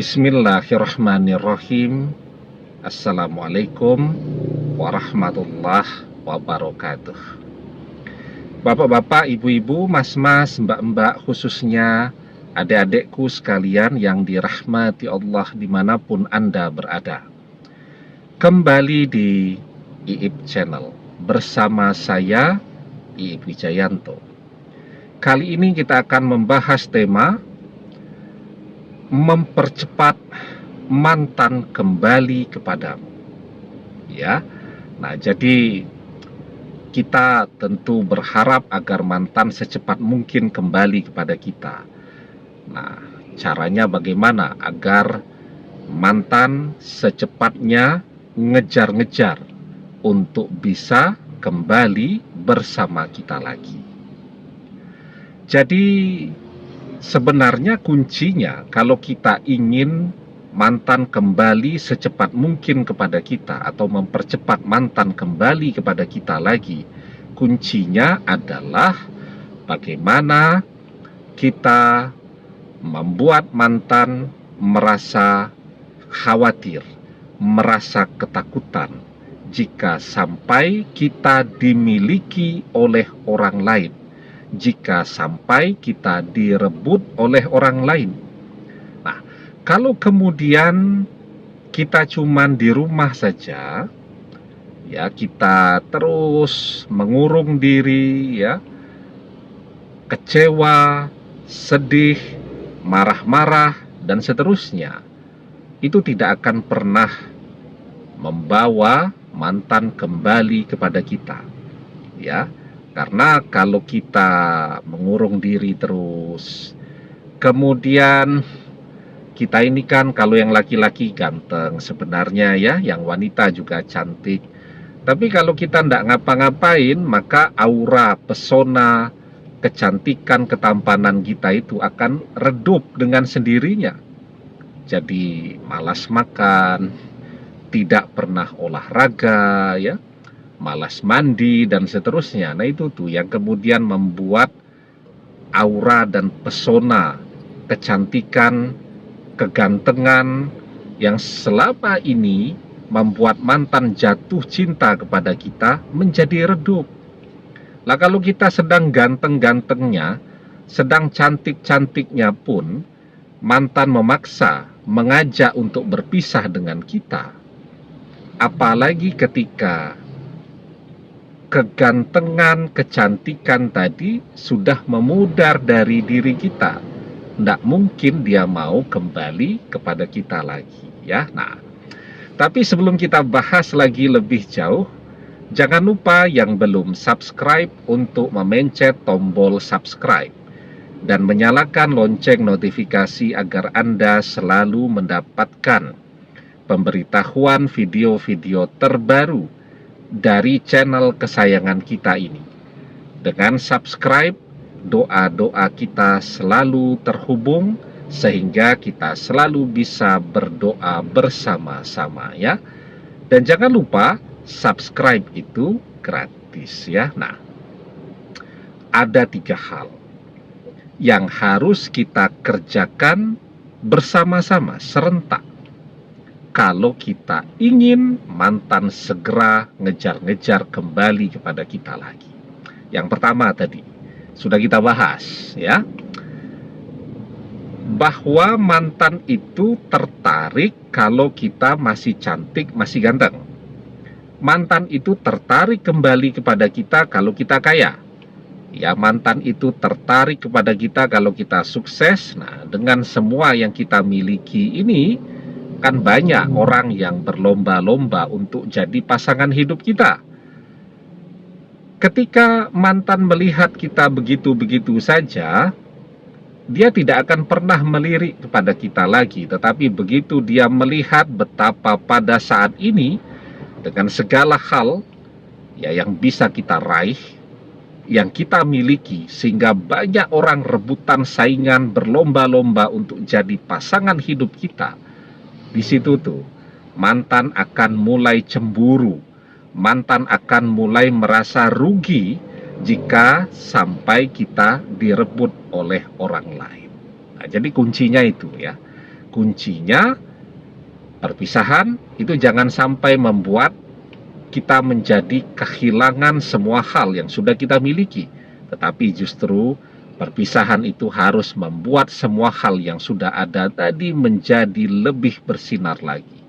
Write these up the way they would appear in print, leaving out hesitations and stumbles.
Bismillahirrahmanirrahim. Assalamualaikum warahmatullahi wabarakatuh. Bapak-bapak, ibu-ibu, mas-mas, mbak-mbak, khususnya adik-adikku sekalian yang dirahmati Allah dimanapun Anda berada. Kembali di Iip Channel bersama saya, Iip Wijayanto. Kali ini kita akan membahas tema mempercepat mantan kembali kepadamu. Ya. Nah, jadi kita tentu berharap agar mantan secepat mungkin kembali kepada kita. Nah, caranya bagaimana agar mantan secepatnya ngejar-ngejar untuk bisa kembali bersama kita lagi. Jadi sebenarnya kuncinya kalau kita ingin mantan kembali secepat mungkin kepada kita atau mempercepat mantan kembali kepada kita lagi, kuncinya adalah bagaimana kita membuat mantan merasa khawatir, merasa ketakutan jika sampai kita dimiliki oleh orang lain, jika sampai kita direbut oleh orang lain. Nah, kalau kemudian kita cuman di rumah saja, ya kita terus mengurung diri, ya, kecewa, sedih, marah-marah, dan seterusnya, itu tidak akan pernah membawa mantan kembali kepada kita, ya. Karena kalau kita mengurung diri terus, kemudian kita ini kan kalau yang laki-laki ganteng sebenarnya, ya, yang wanita juga cantik. Tapi kalau kita tidak ngapa-ngapain, maka aura, pesona, kecantikan, ketampanan kita itu akan redup dengan sendirinya. Jadi malas makan, tidak pernah olahraga, ya, malas mandi, dan seterusnya. Nah, itu tuh yang kemudian membuat aura dan pesona, kecantikan, kegantengan yang selama ini membuat mantan jatuh cinta kepada kita menjadi redup. Lah, kalau kita sedang ganteng-gantengnya, sedang cantik-cantiknya pun mantan memaksa mengajak untuk berpisah dengan kita, apalagi ketika kegantengan, kecantikan tadi sudah memudar dari diri kita, tidak mungkin dia mau kembali kepada kita lagi, ya. Nah, tapi sebelum kita bahas lagi lebih jauh, jangan lupa yang belum subscribe untuk memencet tombol subscribe dan menyalakan lonceng notifikasi agar Anda selalu mendapatkan pemberitahuan video-video terbaru dari channel kesayangan kita ini. Dengan subscribe, doa-doa kita selalu terhubung sehingga kita selalu bisa berdoa bersama-sama, ya. Dan jangan lupa subscribe itu gratis, ya. Nah, ada 3 hal yang harus kita kerjakan bersama-sama serentak kalau kita ingin mantan segera ngejar-ngejar kembali kepada kita lagi. Yang pertama tadi sudah kita bahas, ya, bahwa mantan itu tertarik kalau kita masih cantik, masih ganteng. Mantan itu tertarik kembali kepada kita kalau kita kaya. Ya, mantan itu tertarik kepada kita kalau kita sukses. Nah, dengan semua yang kita miliki ini, kan banyak orang yang berlomba-lomba untuk jadi pasangan hidup kita. Ketika mantan melihat kita begitu-begitu saja, dia tidak akan pernah melirik kepada kita lagi. Tetapi begitu dia melihat betapa pada saat ini, dengan segala hal, ya, yang bisa kita raih, yang kita miliki, sehingga banyak orang rebutan saingan berlomba-lomba untuk jadi pasangan hidup kita, di situ tuh mantan akan mulai cemburu, mantan akan mulai merasa rugi jika sampai kita direbut oleh orang lain. Nah, jadi kuncinya itu, ya, kuncinya perpisahan itu jangan sampai membuat kita menjadi kehilangan semua hal yang sudah kita miliki, tetapi justru perpisahan itu harus membuat semua hal yang sudah ada tadi menjadi lebih bersinar lagi.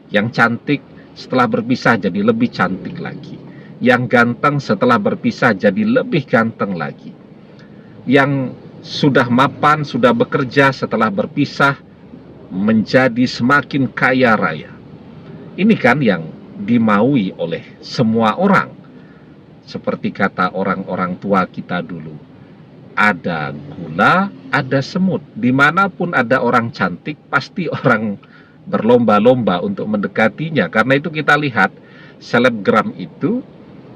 Yang cantik setelah berpisah jadi lebih cantik lagi. Yang ganteng setelah berpisah jadi lebih ganteng lagi. Yang sudah mapan, sudah bekerja setelah berpisah menjadi semakin kaya raya. Ini kan yang dimaui oleh semua orang. Seperti kata orang-orang tua kita dulu, ada gula, ada semut. Dimanapun ada orang cantik, pasti orang berlomba-lomba untuk mendekatinya. Karena itu kita lihat selebgram itu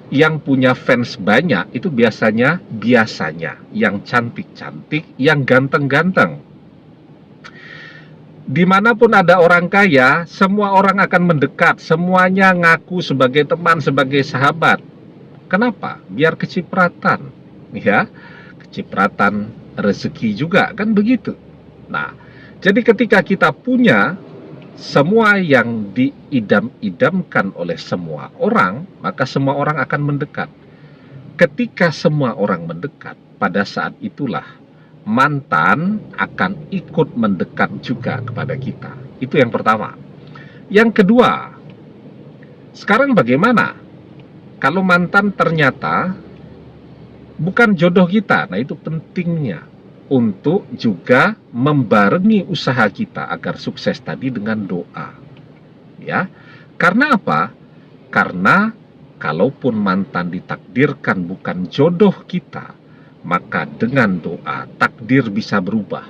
yang punya fans banyak itu biasanya yang cantik-cantik, yang ganteng-ganteng. Dimanapun ada orang kaya, semua orang akan mendekat, semuanya ngaku sebagai teman, sebagai sahabat. Kenapa? Biar kecipratan, ya, kecipratan rezeki juga, kan begitu. Nah, jadi ketika kita punya semua yang diidam-idamkan oleh semua orang, maka semua orang akan mendekat. Ketika semua orang mendekat, pada saat itulah mantan akan ikut mendekat juga kepada kita. Itu yang pertama. Yang kedua, sekarang bagaimana kalau mantan ternyata bukan jodoh kita? Nah, itu pentingnya untuk juga membarengi usaha kita agar sukses tadi dengan doa. Ya. Karena apa? Karena kalaupun mantan ditakdirkan bukan jodoh kita, maka dengan doa takdir bisa berubah.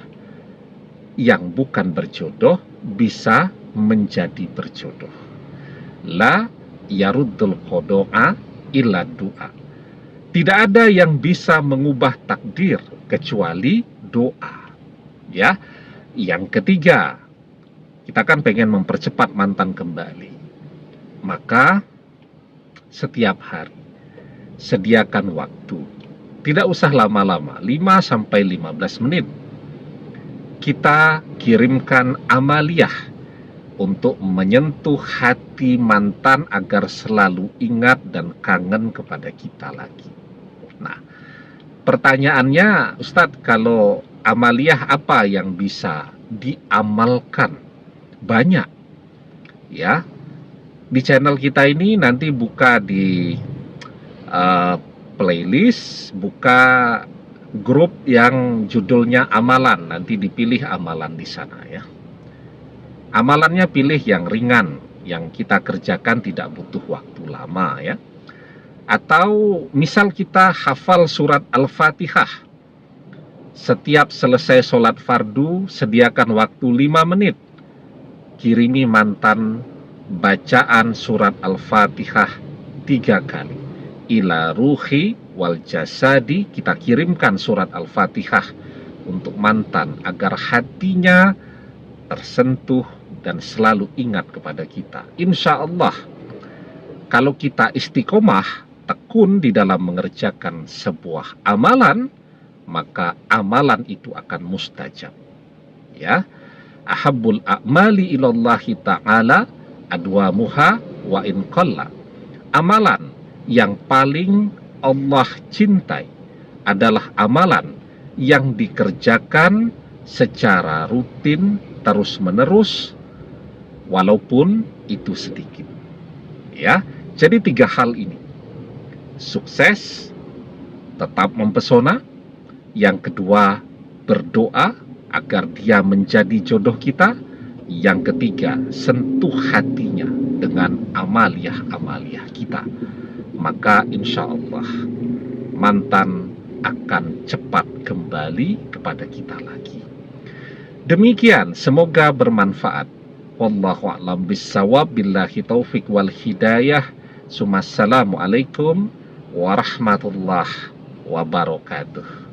Yang bukan berjodoh bisa menjadi berjodoh. La yaruddul qodo'a illa doa. Tidak ada yang bisa mengubah takdir kecuali doa. Ya. Yang ketiga, kita kan pengen mempercepat mantan kembali. Maka setiap hari sediakan waktu. Tidak usah lama-lama, 5-15 menit. Kita kirimkan amaliyah untuk menyentuh hati mantan agar selalu ingat dan kangen kepada kita lagi. Nah, pertanyaannya, Ustadz, kalau amaliyah apa yang bisa diamalkan? Banyak. Ya, di channel kita ini nanti buka di playlist, buka grup yang judulnya amalan, nanti dipilih amalan di sana ya. Amalannya pilih yang ringan, yang kita kerjakan tidak butuh waktu lama ya. Atau misal kita hafal surat Al-Fatihah. Setiap selesai sholat fardu, sediakan waktu 5 menit. Kirimi mantan bacaan surat Al-Fatihah 3 kali. Ila ruhi wal jasadi, kita kirimkan surat Al-Fatihah untuk mantan agar hatinya tersentuh dan selalu ingat kepada kita. Insya Allah, kalau kita istiqomah, tekun di dalam mengerjakan sebuah amalan, maka amalan itu akan mustajab. Ya, ahabbul a'mali ilallahi ta'ala adwamuha wa in qalla. Amalan yang paling Allah cintai adalah amalan yang dikerjakan secara rutin, terus-menerus, walaupun itu sedikit. Ya, jadi 3 hal ini. Sukses, tetap mempesona. Yang kedua, berdoa agar dia menjadi jodoh kita. Yang ketiga, sentuh hatinya dengan amaliyah-amaliyah kita. Maka insya Allah mantan akan cepat kembali kepada kita lagi. Demikian, semoga bermanfaat. Wallahu a'lam bissawab, billahi taufik wal hidayah. Assalamualaikum warahmatullahi wabarakatuh.